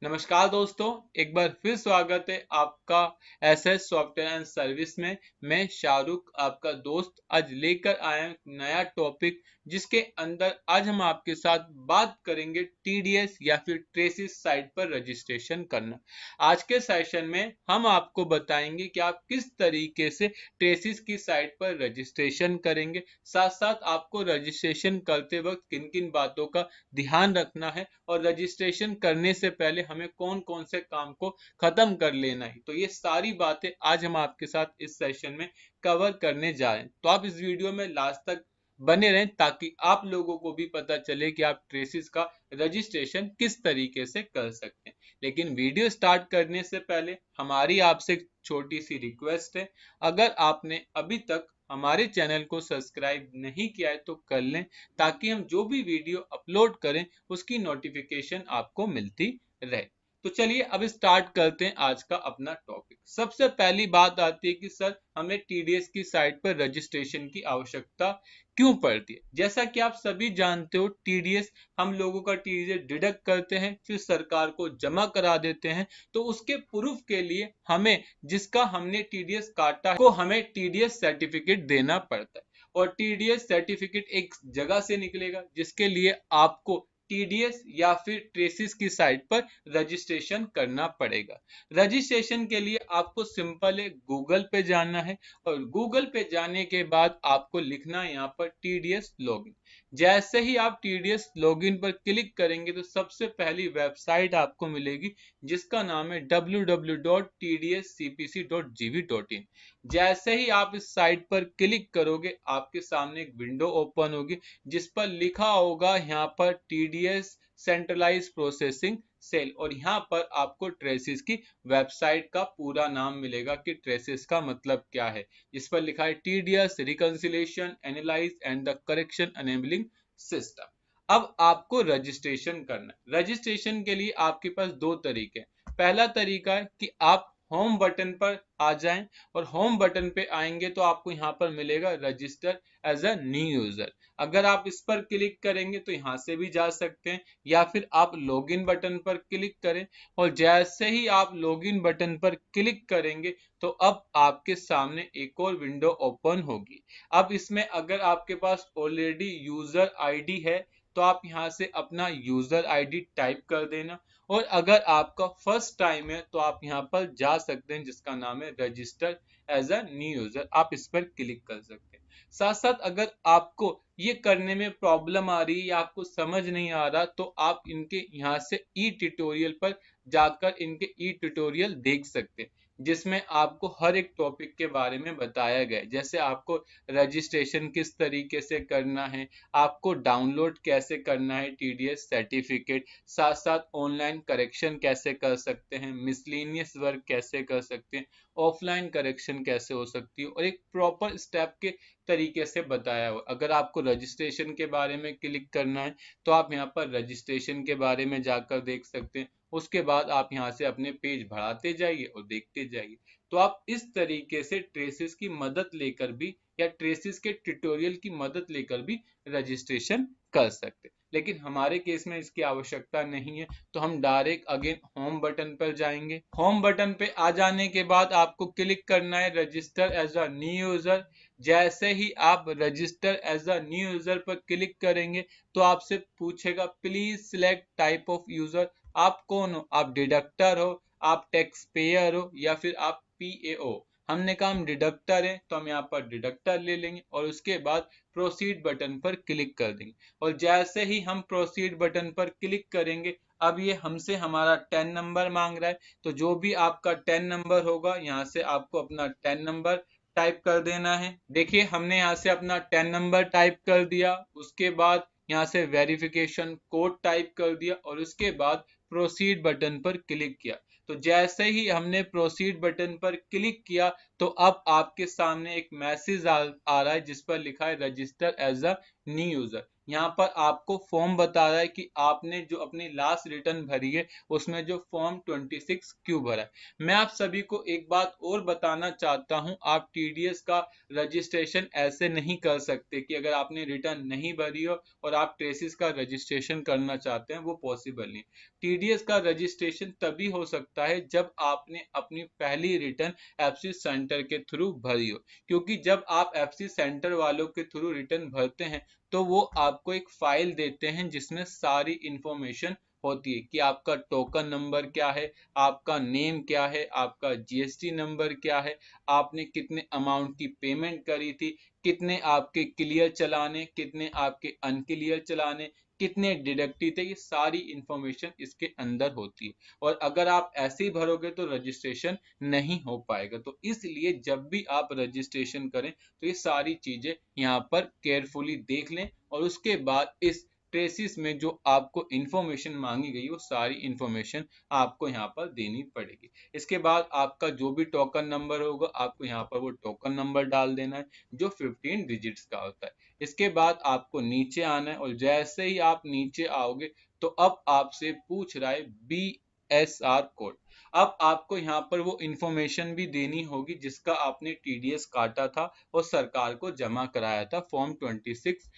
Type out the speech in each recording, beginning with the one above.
नमस्कार दोस्तों, एक बार फिर स्वागत है आपका एसएस सॉफ्टवेयर एंड सर्विस में। मैं शाहरुख आपका दोस्त आज लेकर आया हूं नया टॉपिक, जिसके अंदर आज हम आपके साथ बात करेंगे टीडीएस या फिर ट्रेसिस साइट पर रजिस्ट्रेशन करना। आज के सेशन में हम आपको बताएंगे कि आप किस तरीके से ट्रेसिस की साइट पर रजिस्ट्रेशन करेंगे, साथ साथ आपको रजिस्ट्रेशन करते वक्त किन किन बातों का ध्यान रखना है और रजिस्ट्रेशन करने से पहले हमें कौन कौन से काम को खत्म कर लेना है। तो ये सारी बातें आज हम आपके साथ इस सेशन में कवर करने जा रहे हैं। तो आप इस वीडियो में लास्ट तक बने रहें ताकि आप लोगों को भी पता चले कि आप ट्रेसिस का रजिस्ट्रेशन किस तरीके से कर सकते हैं। लेकिन वीडियो स्टार्ट करने से पहले हमारी आपसे एक छोटी सी रिक्वेस्ट है, अगर आपने अभी तक हमारे चैनल को सब्सक्राइब नहीं किया है तो कर लें, ताकि हम जो भी वीडियो अपलोड करें उसकी नोटिफिकेशन आपको मिलती रहे। तो चलिए अब स्टार्ट करते हैं आज का अपना टॉपिक। सबसे पहली बात आती है कि सर हमें टीडीएस की साइट पर रजिस्ट्रेशन की आवश्यकता क्यों पड़ती है। जैसा कि आप सभी जानते हो, टीडीएस हम लोगों का टीडीएस डिडक्ट करते हैं, फिर सरकार को जमा करा देते हैं। तो उसके प्रूफ के लिए हमें जिसका हमने टीडीएस काटा है को हमें टीडीएस सर्टिफिकेट देना पड़ता है। और टीडीएस सर्टिफिकेट एक जगह से निकलेगा जिसके लिए आपको टीडीएस या फिर ट्रेसिस की साइट पर रजिस्ट्रेशन करना पड़ेगा। रजिस्ट्रेशन के लिए आपको सिंपल है, गूगल पे जाना है और गूगल पे जाने के बाद आपको लिखना है यहाँ पर टीडीएस लॉगिन। जैसे ही आप टीडीएस लॉगिन पर क्लिक करेंगे तो सबसे पहली वेबसाइट आपको मिलेगी जिसका नाम है www.tdscpc.gv.in। जैसे ही आप इस साइट पर क्लिक करोगे आपके सामने एक विंडो ओपन होगी जिस पर लिखा होगा यहाँ पर टीडीएस सेंट्रलाइज प्रोसेसिंग सेल, और यहाँ पर आपको ट्रेसिस की वेबसाइट का पूरा नाम मिलेगा कि ट्रेसिस का मतलब क्या है। इस पर लिखा है TDS reconciliation analyse and the correction enabling system. अब आपको रजिस्ट्रेशन करना है। रजिस्ट्रेशन के लिए आपके पास दो तरीके हैं। पहला तरीका है कि आप होम बटन पर आ जाएं और होम बटन पे आएंगे तो आपको यहाँ पर मिलेगा register as a new user. अगर आप इस पर क्लिक करेंगे तो यहाँ से भी जा सकते हैं, या फिर आप लॉगिन बटन पर क्लिक करें और जैसे ही आप लॉगिन बटन पर क्लिक करेंगे तो अब आपके सामने एक और विंडो ओपन होगी। अब इसमें अगर आपके पास ऑलरेडी यूजर आईडी है तो आप यहाँ से अपना यूजर आईडी टाइप कर देना, और अगर आपका फर्स्ट टाइम है तो आप यहाँ पर जा सकते हैं जिसका नाम है register as a new user. आप इस पर क्लिक कर सकते हैं। साथ साथ अगर आपको ये करने में प्रॉब्लम आ रही है या आपको समझ नहीं आ रहा तो आप इनके यहाँ से ई ट्यूटोरियल पर जाकर इनके ई ट्यूटोरियल देख सकते हैं, जिसमें आपको हर एक टॉपिक के बारे में बताया गया है। जैसे आपको रजिस्ट्रेशन किस तरीके से करना है, आपको डाउनलोड कैसे करना है टीडीएस सर्टिफिकेट, साथ साथ ऑनलाइन करेक्शन कैसे कर सकते हैं, मिसलेनियस वर्क कैसे कर सकते हैं, ऑफलाइन करेक्शन कैसे हो सकती है, और एक प्रॉपर स्टेप के तरीके से बताया हुआ। अगर आपको रजिस्ट्रेशन के बारे में क्लिक करना है तो आप यहाँ पर रजिस्ट्रेशन के बारे में जाकर देख सकते हैं। उसके बाद आप यहाँ से अपने पेज बढ़ाते जाइए और देखते जाइए। तो आप इस तरीके से ट्रेसिस की मदद लेकर भी या ट्रेसिस के ट्यूटोरियल की मदद लेकर भी रजिस्ट्रेशन कर सकते हैं। लेकिन हमारे केस में इसकी आवश्यकता नहीं है, तो हम डायरेक्ट अगेन होम बटन पर जाएंगे। होम बटन पे आ जाने के बाद आपको क्लिक करना है register as a new user. जैसे ही आप register as a new user पर क्लिक करेंगे तो आपसे पूछेगा please select type of user. आप कौन हो, आप डिडक्टर हो, आप टैक्स पेयर हो, या फिर आप पीएओ। हमने कहा हम डिडक्टर हैं तो हम यहाँ पर डिडक्टर ले लेंगे और उसके बाद प्रोसीड बटन पर क्लिक कर देंगे। और जैसे ही हम प्रोसीड बटन पर क्लिक करेंगे अब ये हमसे हमारा 10 नंबर मांग रहा है, तो जो भी आपका 10 नंबर होगा यहाँ से आपको अपना 10 नंबर टाइप कर देना है। देखिए हमने यहाँ से अपना 10 नंबर टाइप कर दिया, उसके बाद यहाँ से वेरिफिकेशन कोड टाइप कर दिया और उसके बाद प्रोसीड बटन पर क्लिक किया। तो जैसे ही हमने प्रोसीड बटन पर क्लिक किया तो अब आपके सामने एक मैसेज आ रहा है जिस पर लिखा है register as a new user. यहाँ पर आपको फॉर्म बता रहा है कि आपने जो अपनी लास्ट रिटर्न भरी है उसमें जो फॉर्म 26 क्यों भरा है। मैं आप सभी को एक बात और बताना चाहता हूं, आप टीडीएस का रजिस्ट्रेशन ऐसे नहीं कर सकते कि अगर आपने रिटर्न नहीं भरी हो और आप ट्रेसिस का रजिस्ट्रेशन करना चाहते हैं, वो पॉसिबल नहीं। टीडीएस का रजिस्ट्रेशन तभी हो सकता है जब आपने अपनी पहली रिटर्न एफसी सेंटर के थ्रू भरी हो, क्योंकि जब आप एफसी सेंटर वालों के थ्रू रिटर्न भरते हैं तो वो आपको एक फाइल देते हैं जिसमें सारी इंफॉर्मेशन होती है कि आपका टोकन नंबर क्या है, आपका नेम क्या है, आपका जीएसटी नंबर क्या है, आपने कितने अमाउंट की पेमेंट करी थी, कितने आपके क्लियर चलाने, कितने आपके अनक्लियर चलाने, कितने डिडक्टिव थे, ये सारी इंफॉर्मेशन इसके अंदर होती है। और अगर आप ऐसे ही भरोगे तो रजिस्ट्रेशन नहीं हो पाएगा। तो इसलिए जब भी आप रजिस्ट्रेशन करें तो ये सारी चीजें यहाँ पर केयरफुली देख लें और उसके बाद इस ट्रेसिस में जो आपको इंफॉर्मेशन मांगी गई वो सारी इंफॉर्मेशन आपको यहाँ पर देनी पड़ेगी। इसके बाद आपका जो भी टोकन नंबर होगा आपको यहाँ पर वो टोकन नंबर डाल देना है जो 15 डिजिट्स का होता है। इसके बाद आपको नीचे आना है और जैसे ही आप नीचे आओगे तो अब आपसे पूछ रहा है BSR कोड। अब आपको यहाँ पर वो इंफॉर्मेशन भी देनी होगी जिसका आपने टीडीएस काटा था और सरकार को जमा कराया था फॉर्म 26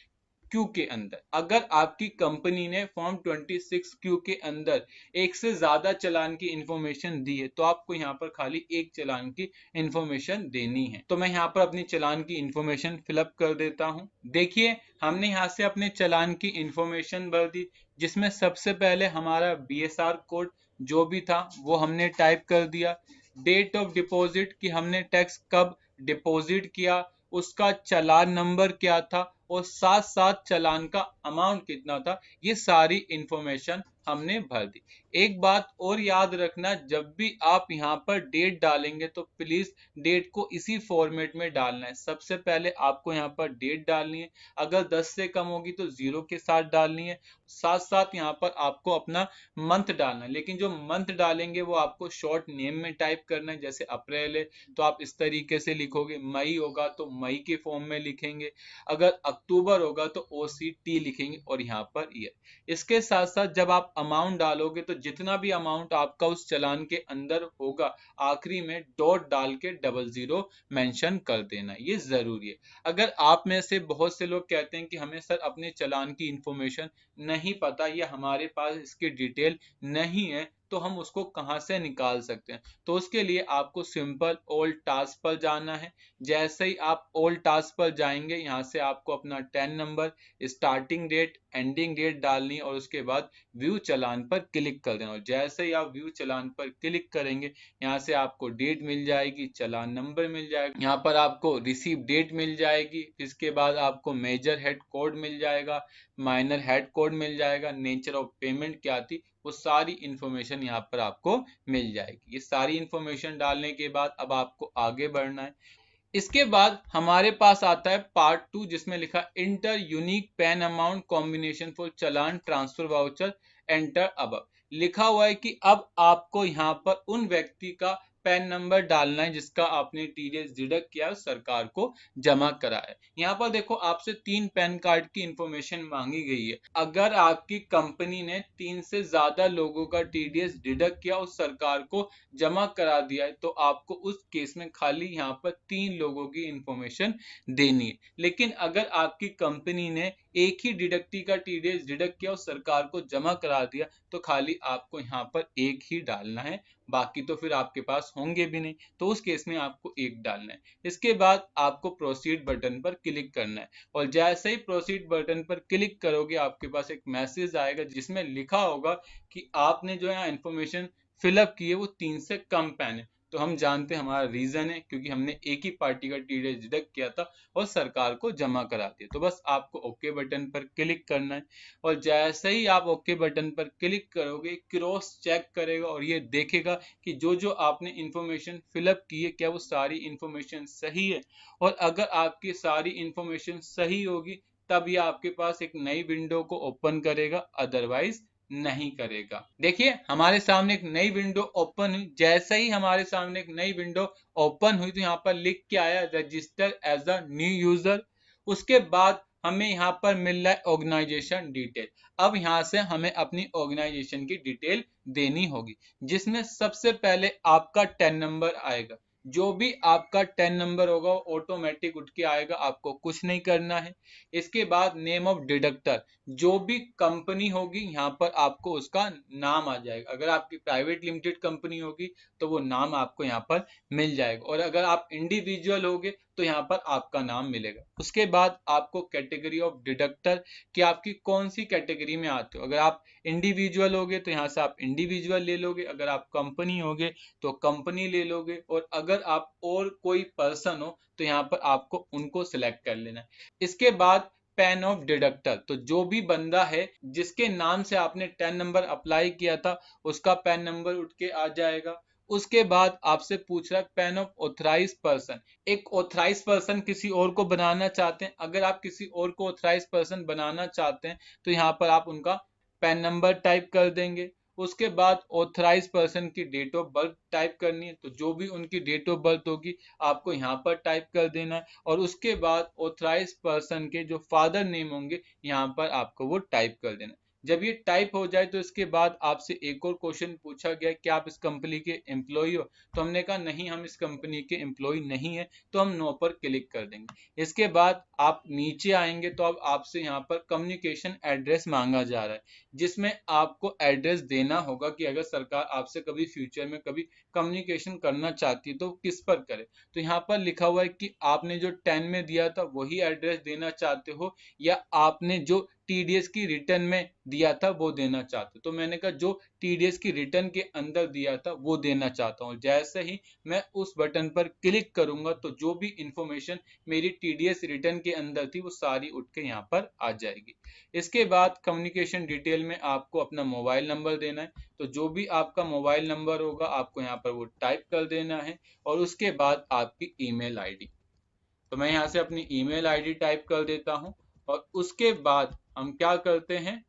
क्यू के अंदर। अगर आपकी कंपनी ने फॉर्म 26 क्यू के अंदर एक से ज्यादा चालान की इंफॉर्मेशन दी है तो आपको यहाँ पर खाली एक चालान की इंफॉर्मेशन देनी है। तो मैं यहाँ पर अपनी चालान की इंफॉर्मेशन फिलअप कर देता हूँ। देखिए हमने यहाँ से अपने चालान की इंफॉर्मेशन भर दी जिसमें सबसे पहले हमारा बीएसआर कोड जो भी था वो हमने टाइप कर दिया, डेट ऑफ डिपॉजिट कि हमने टैक्स कब डिपॉजिट किया, उसका चालान नंबर क्या था और साथ साथ चालान का अमाउंट कितना था, ये सारी इंफॉर्मेशन हमने भर दी। एक बात और याद रखना, जब भी आप यहाँ पर डेट डालेंगे तो प्लीज डेट को इसी फॉर्मेट में डालना है। सबसे पहले आपको यहाँ पर डेट डालनी है, अगर 10 से कम होगी तो 0 के साथ डालनी है, साथ साथ यहाँ पर आपको अपना मंथ डालना है। लेकिन जो मंथ डालेंगे वो आपको शॉर्ट नेम में टाइप करना है। जैसे अप्रैल है तो आप इस तरीके से लिखोगे, मई होगा तो मई के फॉर्म में लिखेंगे, अगर अक्टूबर होगा तो OCT लिखेंगे और यहाँ पर ईयर। इसके साथ साथ जब आप अमाउंट डालोगे तो जितना भी अमाउंट आपका उस चालान के अंदर होगा आखिरी में डॉट डाल के 00 मेंशन कर देना, ये जरूरी है। अगर आप में से बहुत से लोग कहते हैं कि हमें सर अपने चालान की इंफॉर्मेशन नहीं पता या हमारे पास इसकी डिटेल नहीं है तो हम उसको कहां से निकाल सकते हैं, तो उसके लिए आपको सिंपल ओल्ड टास्क पर जाना है। जैसे ही आप ओल्ड टास्क पर जाएंगे यहाँ से आपको अपना 10 number, starting date, ending date डालनी है और उसके बाद व्यू चालान पर क्लिक कर देना। और जैसे ही आप व्यू चालान पर क्लिक करेंगे यहाँ से आपको डेट मिल जाएगी, चालान नंबर मिल जाएगा, यहाँ पर आपको रिसीव डेट मिल जाएगी, इसके बाद आपको मेजर हेड कोड मिल जाएगा, माइनर हेड कोड मिल जाएगा, नेचर ऑफ पेमेंट क्या थी वो सारी इंफॉर्मेशन यहाँ पर आपको मिल जाएगी। ये सारी इंफॉर्मेशन डालने के बाद अब आपको आगे बढ़ना है। इसके बाद हमारे पास आता है पार्ट 2 जिसमें लिखा inter unique pan amount combination for challan transfer voucher enter above. लिखा हुआ है कि अब आपको यहाँ पर उन व्यक्ति का पैन नंबर डालना है जिसका आपने टीडीएस डिडक्ट किया सरकार को जमा करा है। यहाँ पर देखो आपसे 3 पैन कार्ड की इंफॉर्मेशन मांगी गई है। अगर आपकी कंपनी ने 3 से ज्यादा लोगों का टीडीएस डिडक्ट किया और सरकार को जमा करा दिया है तो आपको उस केस में खाली यहाँ पर 3 लोगों की इंफॉर्मेशन देनी है। लेकिन अगर आपकी कंपनी ने एक ही डिडक्टी का टीडीएस डिडक्ट किया और सरकार को जमा करा दिया तो खाली आपको यहाँ पर एक ही डालना है, बाकी तो फिर आपके पास होंगे भी नहीं, तो उस केस में आपको एक डालना है। इसके बाद आपको प्रोसीड बटन पर क्लिक करना है और जैसे ही प्रोसीड बटन पर क्लिक करोगे आपके पास एक मैसेज आएगा जिसमें लिखा होगा कि आपने जो यहाँ इंफॉर्मेशन फिलअप की है वो 3 से कम पैन है। तो हम जानते हैं हमारा रीजन है क्योंकि हमने एक ही पार्टी का टीडीएस डिडक्ट किया था और सरकार को जमा करा दिया। तो बस आपको ओके बटन पर क्लिक करना है और जैसे ही आप ओके बटन पर क्लिक करोगे क्रॉस चेक करेगा और ये देखेगा कि जो जो आपने इंफॉर्मेशन फिलअप की है क्या वो सारी इंफॉर्मेशन सही है। और अगर आपकी सारी इंफॉर्मेशन सही होगी तब ये आपके पास एक नई विंडो को ओपन करेगा, अदरवाइज नहीं करेगा। देखिए हमारे सामने एक नई विंडो ओपन हुई, जैसे ही हमारे सामने एक नई विंडो ओपन हुई तो यहाँ पर लिख के आया register as a new user. उसके बाद हमें यहाँ पर मिल रहा है ऑर्गेनाइजेशन डिटेल। अब यहाँ से हमें अपनी ऑर्गेनाइजेशन की डिटेल देनी होगी, जिसमें सबसे पहले आपका 10 नंबर आएगा। जो भी आपका 10 नंबर होगा वो ऑटोमेटिक उठ के आएगा, आपको कुछ नहीं करना है। इसके बाद नेम ऑफ डिडक्टर, जो भी कंपनी होगी यहाँ पर आपको उसका नाम आ जाएगा। अगर आपकी प्राइवेट लिमिटेड कंपनी होगी तो वो नाम आपको यहाँ पर मिल जाएगा, और अगर आप इंडिविजुअल होगे तो यहाँ पर आपका नाम मिलेगा। उसके बाद आपको कैटेगरी ऑफ डिडक्टर कि आपकी कौन सी कैटेगरी में आते हो। अगर आप इंडिविजुअल होगे तो यहाँ से आप इंडिविजुअल ले लोगे, अगर आप कंपनी होगे तो कंपनी ले लोगे, और अगर आप और कोई पर्सन हो तो यहाँ पर आपको उनको सिलेक्ट कर लेना है। इसके बाद पैन ऑफ डिडक्टर, तो जो भी बंदा है जिसके नाम से आपने 10 नंबर अप्लाई किया था उसका पैन नंबर उठ के आ जाएगा। उसके बाद आपसे पूछ रहा है पैन ऑफ ऑथराइज पर्सन। एक ऑथराइज पर्सन किसी और को बनाना चाहते हैं, अगर आप किसी और को ऑथराइज पर्सन बनाना चाहते हैं तो यहाँ पर आप उनका पैन नंबर टाइप कर देंगे। उसके बाद ऑथराइज पर्सन की डेट ऑफ बर्थ टाइप करनी है, तो जो भी उनकी डेट ऑफ बर्थ होगी आपको यहाँ पर टाइप कर देना है। और उसके बाद ऑथराइज पर्सन के जो फादर नेम होंगे यहाँ पर आपको वो टाइप कर देना है। जब ये टाइप हो जाए तो इसके बाद आपसे एक और क्वेश्चन पूछा गया कि आप इस कंपनी के एम्प्लॉय हो, तो हमने कहा नहीं, हम इस कंपनी के एम्प्लॉय नहीं है, तो हम नो पर क्लिक कर देंगे। इसके बाद आप नीचे आएंगे तो अब आपसे यहाँ पर कम्युनिकेशन एड्रेस मांगा जा रहा है, जिसमें आपको एड्रेस देना होगा कि अगर सरकार आपसे कभी फ्यूचर में कभी कम्युनिकेशन करना चाहती है तो किस पर करे। तो यहाँ पर लिखा हुआ है कि आपने जो 10 में दिया था वही एड्रेस देना चाहते हो, या आपने जो टीडीएस की रिटर्न में दिया था वो देना चाहते हो। तो मैंने कहा जो टीडीएस की रिटर्न के अंदर दिया था वो देना चाहता हूँ। जैसे ही मैं उस बटन पर क्लिक करूंगा तो जो भी इंफॉर्मेशन मेरी टीडीएस रिटर्न के अंदर थी वो सारी उठ के यहाँ पर आ जाएगी। इसके बाद कम्युनिकेशन डिटेल में आपको अपना मोबाइल नंबर देना है, तो जो भी आपका मोबाइल नंबर होगा आपको यहाँ पर वो टाइप कर देना है, और उसके बाद आपकी ईमेल आईडी। तो मैं यहाँ से अपनी ईमेल आईडी टाइप कर देता हूँ, और उसके बाद हम क्या करते हैं,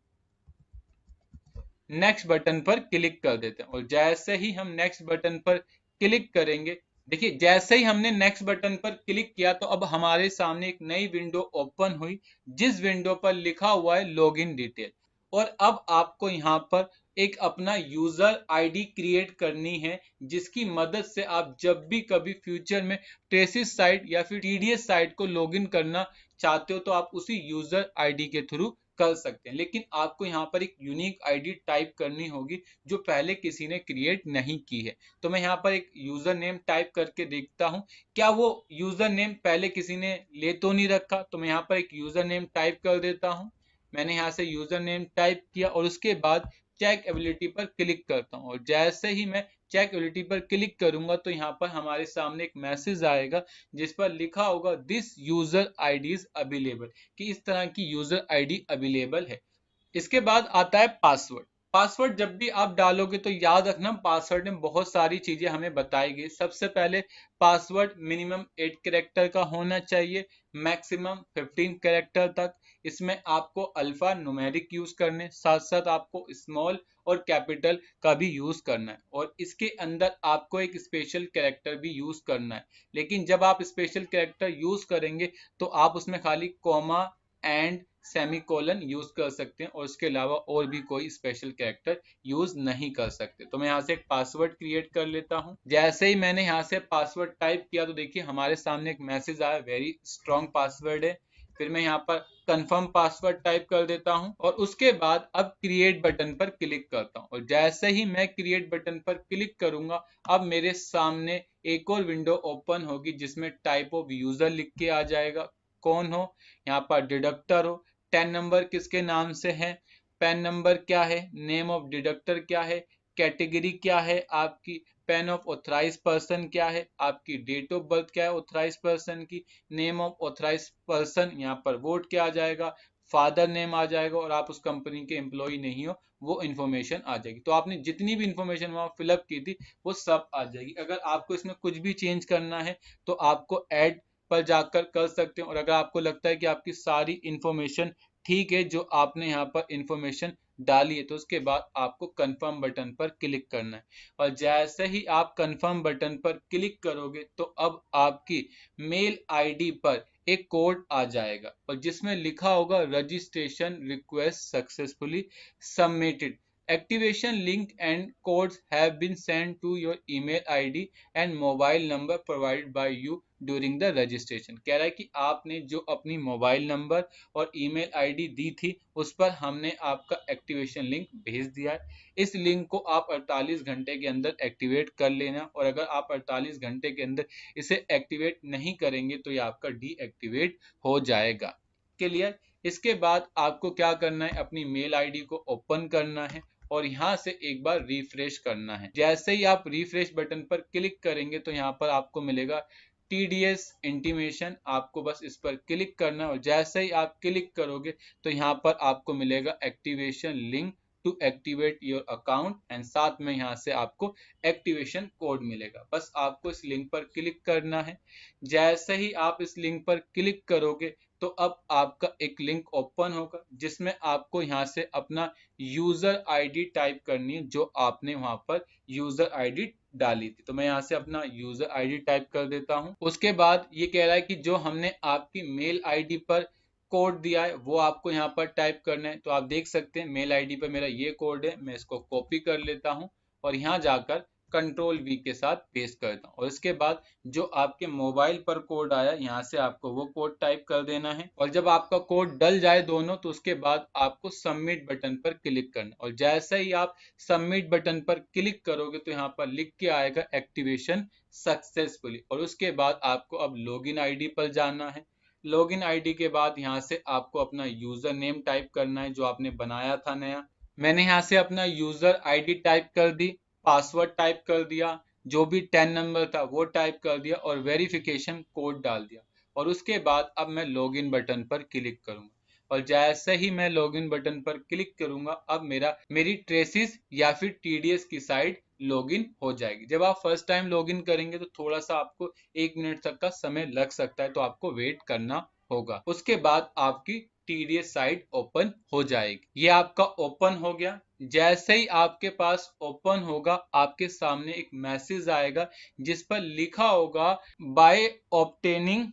नेक्स्ट बटन पर क्लिक कर देते हैं। और जैसे ही हम नेक्स्ट बटन पर क्लिक करेंगे, देखिए जैसे ही हमने नेक्स्ट बटन पर क्लिक किया तो अब हमारे सामने एक नई विंडो ओपन हुई, जिस विंडो पर लिखा हुआ है लॉगिन डिटेल। और अब आपको यहाँ पर एक अपना यूजर आईडी क्रिएट करनी है, जिसकी मदद से आप जब भी कभी फ्यूचर में ट्रेसिस साइट या फिर टीडीएस साइट को लॉगिन करना चाहते हो तो आप उसी यूजर आईडी के थ्रू कर सकते हैं। लेकिन आपको यहाँ पर एक यूनिक आईडी टाइप करनी होगी जो पहले किसी ने क्रिएट नहीं की है। तो मैं यहाँ पर एक यूजर नेम टाइप करके देखता हूँ क्या वो यूजर नेम पहले किसी ने ले तो नहीं रखा। तो मैं यहाँ पर एक यूजर नेम टाइप कर देता हूँ। मैंने यहाँ से यूजर नेम टाइप किया और उसके बाद चेक एबिलिटी पर क्लिक करता हूँ, और जैसे ही मैं चेक एबिलिटी पर क्लिक करूंगा तो यहाँ पर हमारे सामने एक मैसेज आएगा जिस पर लिखा होगा this user ID is available, कि इस तरह की यूजर आईडी अवेलेबल है। इसके बाद आता है पासवर्ड। पासवर्ड जब भी आप डालोगे तो याद रखना पासवर्ड में बहुत सारी चीजें हमें बताई गई। सबसे पहले पासवर्ड मिनिमम 8 कैरेक्टर का होना चाहिए, मैक्सिमम 15 कैरेक्टर तक। इसमें आपको अल्फा न्यूमेरिक यूज करने, साथ साथ आपको स्मॉल और कैपिटल का भी यूज करना है, और इसके अंदर आपको एक स्पेशल कैरेक्टर भी यूज करना है। लेकिन जब आप स्पेशल कैरेक्टर यूज करेंगे तो आप उसमें खाली कॉमा एंड सेमीकोलन यूज कर सकते हैं, और इसके अलावा और भी कोई स्पेशल कैरेक्टर यूज नहीं कर सकते। तो मैं यहाँ से एक पासवर्ड क्रिएट कर लेता हूँ। जैसे ही मैंने यहाँ से पासवर्ड टाइप किया तो देखिए हमारे सामने एक मैसेज आया वेरी स्ट्रॉन्ग पासवर्ड है। फिर मैं यहाँ पर कंफर्म पासवर्ड टाइप कर देता हूँ, और उसके बाद अब क्रिएट बटन पर क्लिक करता हूँ। और जैसे ही मैं क्रिएट बटन पर क्लिक करूंगा अब मेरे सामने एक और विंडो ओपन होगी जिसमें टाइप ऑफ यूजर लिख के आ जाएगा, कौन हो, यहाँ पर डिडक्टर हो, 10 नंबर किसके नाम से है, पैन नंबर क्या है, नेम ऑफ डिडक्टर क्या है, कैटेगरी क्या है आपकी, पैन ऑफ ऑथराइज पर्सन क्या है, आपकी डेट ऑफ बर्थ क्या है ऑथराइज पर्सन की, नेम ऑफ ऑथराइज पर्सन यहाँ पर वोट क्या आ जाएगा, फादर नेम आ जाएगा, और आप उस कंपनी के एम्प्लॉय नहीं हो वो इन्फॉर्मेशन आ जाएगी। तो आपने जितनी भी इन्फॉर्मेशन वहां फिलअप की थी वो सब आ जाएगी। अगर आपको इसमें कुछ भी चेंज करना है तो आपको ऐड पर जाकर कर सकते हैं, और अगर आपको लगता है कि आपकी सारी इंफॉर्मेशन ठीक है जो आपने यहाँ पर इंफॉर्मेशन डालिए तो उसके बाद आपको कंफर्म बटन पर क्लिक करना है। और जैसे ही आप कंफर्म बटन पर क्लिक करोगे तो अब आपकी मेल आईडी पर एक कोड आ जाएगा और जिसमें लिखा होगा registration request successfully submitted, activation link and codes have been sent to your email ID and mobile number provided by you during the registration. कह रहा है कि आपने जो अपनी मोबाइल नंबर और ईमेल आईडी दी थी उस पर हमने आपका एक्टिवेशन लिंक भेज दिया है। इस लिंक को आप 48 घंटे के अंदर एक्टिवेट कर लेना और अगर आप 48 घंटे के अंदर इसे एक्टिवेट नहीं करेंगे तो ये आपका डीएक्टिवेट हो जाएगा। क्लियर। इसके बाद आपको क्या करना है, अपनी मेल आईडी को ओपन करना है और यहाँ से एक बार रिफ्रेश करना है। जैसे ही आप रिफ्रेश बटन पर क्लिक करेंगे तो यहाँ पर आपको मिलेगा TDS इंटीमेशन, आपको बस इस पर क्लिक करना है और जैसे ही आप क्लिक करोगे तो यहाँ पर आपको मिलेगा activation link to activate your account and साथ में यहाँ से आपको एक्टिवेशन कोड मिलेगा। बस आपको इस लिंक पर क्लिक करना है। जैसे ही आप इस लिंक पर क्लिक करोगे तो अब आपका एक लिंक ओपन होगा जिसमें आपको यहाँ से अपना यूजर आईडी टाइप करनी है जो आपने वहां पर यूजर आईडी डाली थी। तो मैं यहाँ से अपना यूजर आईडी टाइप कर देता हूँ। उसके बाद ये कह रहा है कि जो हमने आपकी मेल आईडी पर कोड दिया है वो आपको यहाँ पर टाइप करना है। तो आप देख सकते हैं मेल आईडी पर मेरा ये कोड है, मैं इसको कॉपी कर लेता हूँ और यहाँ जाकर कंट्रोल V के साथ पेस्ट करता हूँ और इसके बाद जो आपके मोबाइल पर कोड आया यहाँ से आपको वो कोड टाइप कर देना है और जब आपका कोड डल जाए दोनों तो उसके बाद आपको सबमिट बटन पर क्लिक करना और जैसे ही आप सबमिट बटन पर क्लिक करोगे तो यहाँ पर लिख के आएगा एक्टिवेशन सक्सेसफुली और उसके बाद आपको अब लॉगिन आईडी पर जाना है। लॉगिन आईडी के बाद यहाँ से आपको अपना यूजर नेम टाइप करना है जो आपने बनाया था नया। मैंने यहाँ से अपना यूजर आईडी टाइप कर दी, पासवर्ड टाइप कर दिया, जो भी 10 नंबर था वो टाइप कर दिया और वेरिफिकेशन कोड डाल दिया और उसके बाद अब मैं लॉगिन बटन पर क्लिक करूंगा और जैसे ही मैं लॉगिन बटन पर क्लिक करूंगा अब मेरी ट्रेसिस या फिर TDS की साइट लॉगिन हो जाएगी। जब आप फर्स्ट टाइम लॉगिन करेंगे तो थोड़ा सा आपको 1 मिनट तक का समय लग सकता है तो आपको वेट करना होगा। उसके बाद आपकी TDS साइट ओपन हो जाएगी। ये आपका ओपन हो गया। जैसे ही आपके पास ओपन होगा आपके सामने एक मैसेज आएगा जिस पर लिखा होगा by obtaining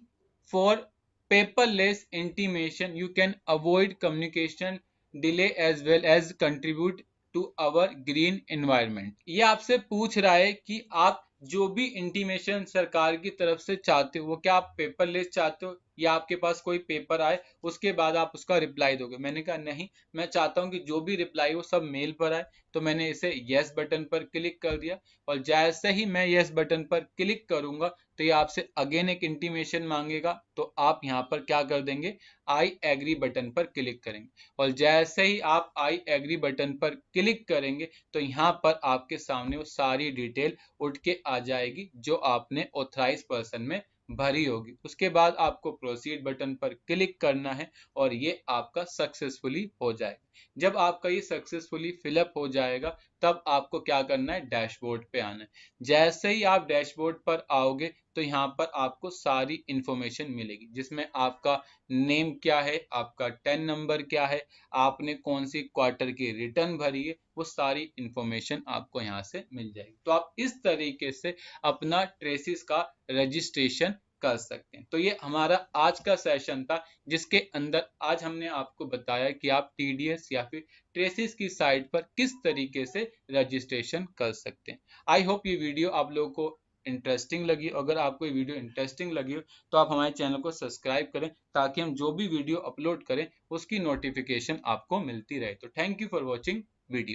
for paperless intimation you can avoid communication delay as well as contribute to our green environment। ये आपसे पूछ रहा है कि आप जो भी इंटीमेशन सरकार की तरफ से चाहते हो वो क्या आप पेपरलेस चाहते हो या आपके पास कोई पेपर आए उसके बाद आप उसका रिप्लाई दोगे। मैंने कहा नहीं, मैं चाहता हूं कि जो भी रिप्लाई हो सब मेल पर आए। तो मैंने इसे यस बटन पर क्लिक कर दिया और जैसे ही मैं यस बटन पर क्लिक करूंगा तो ये आपसे अगेन एक इंटीमेशन मांगेगा तो आप यहाँ पर क्या कर देंगे, आई एग्री बटन पर क्लिक करेंगे और जैसे ही आप आई एग्री बटन पर क्लिक करेंगे तो यहाँ पर आपके सामने वो सारी डिटेल उठ के आ जाएगी जो आपने ऑथराइज पर्सन में भरी होगी। उसके बाद आपको प्रोसीड बटन पर क्लिक करना है और ये आपका सक्सेसफुली हो जाएगा। जब आपका ये सक्सेसफुली फिलअप हो जाएगा तब आपको क्या करना है, डैशबोर्ड पे आना है। जैसे ही आप डैशबोर्ड पर आओगे तो यहाँ पर आपको सारी इंफॉर्मेशन मिलेगी जिसमें आपका नेम क्या है, आपका 10 नंबर क्या है, आपने कौन सी क्वार्टर की रिटर्न भरी है, वो सारी इंफॉर्मेशन आपको यहाँ से मिल जाएगी। तो आप इस तरीके से अपना ट्रेसिस का रजिस्ट्रेशन कर सकते हैं। तो ये हमारा आज का सेशन था जिसके अंदर आज हमने आपको बताया कि आप TDS या फिर ट्रेसिस की साइट पर किस तरीके से रजिस्ट्रेशन कर सकते हैं। आई होप ये वीडियो आप लोगों को इंटरेस्टिंग लगी। अगर आपको ये वीडियो इंटरेस्टिंग लगी हो तो आप हमारे चैनल को सब्सक्राइब करें ताकि हम जो भी वीडियो अपलोड करें उसकी नोटिफिकेशन आपको मिलती रहे। तो thank you for watching video.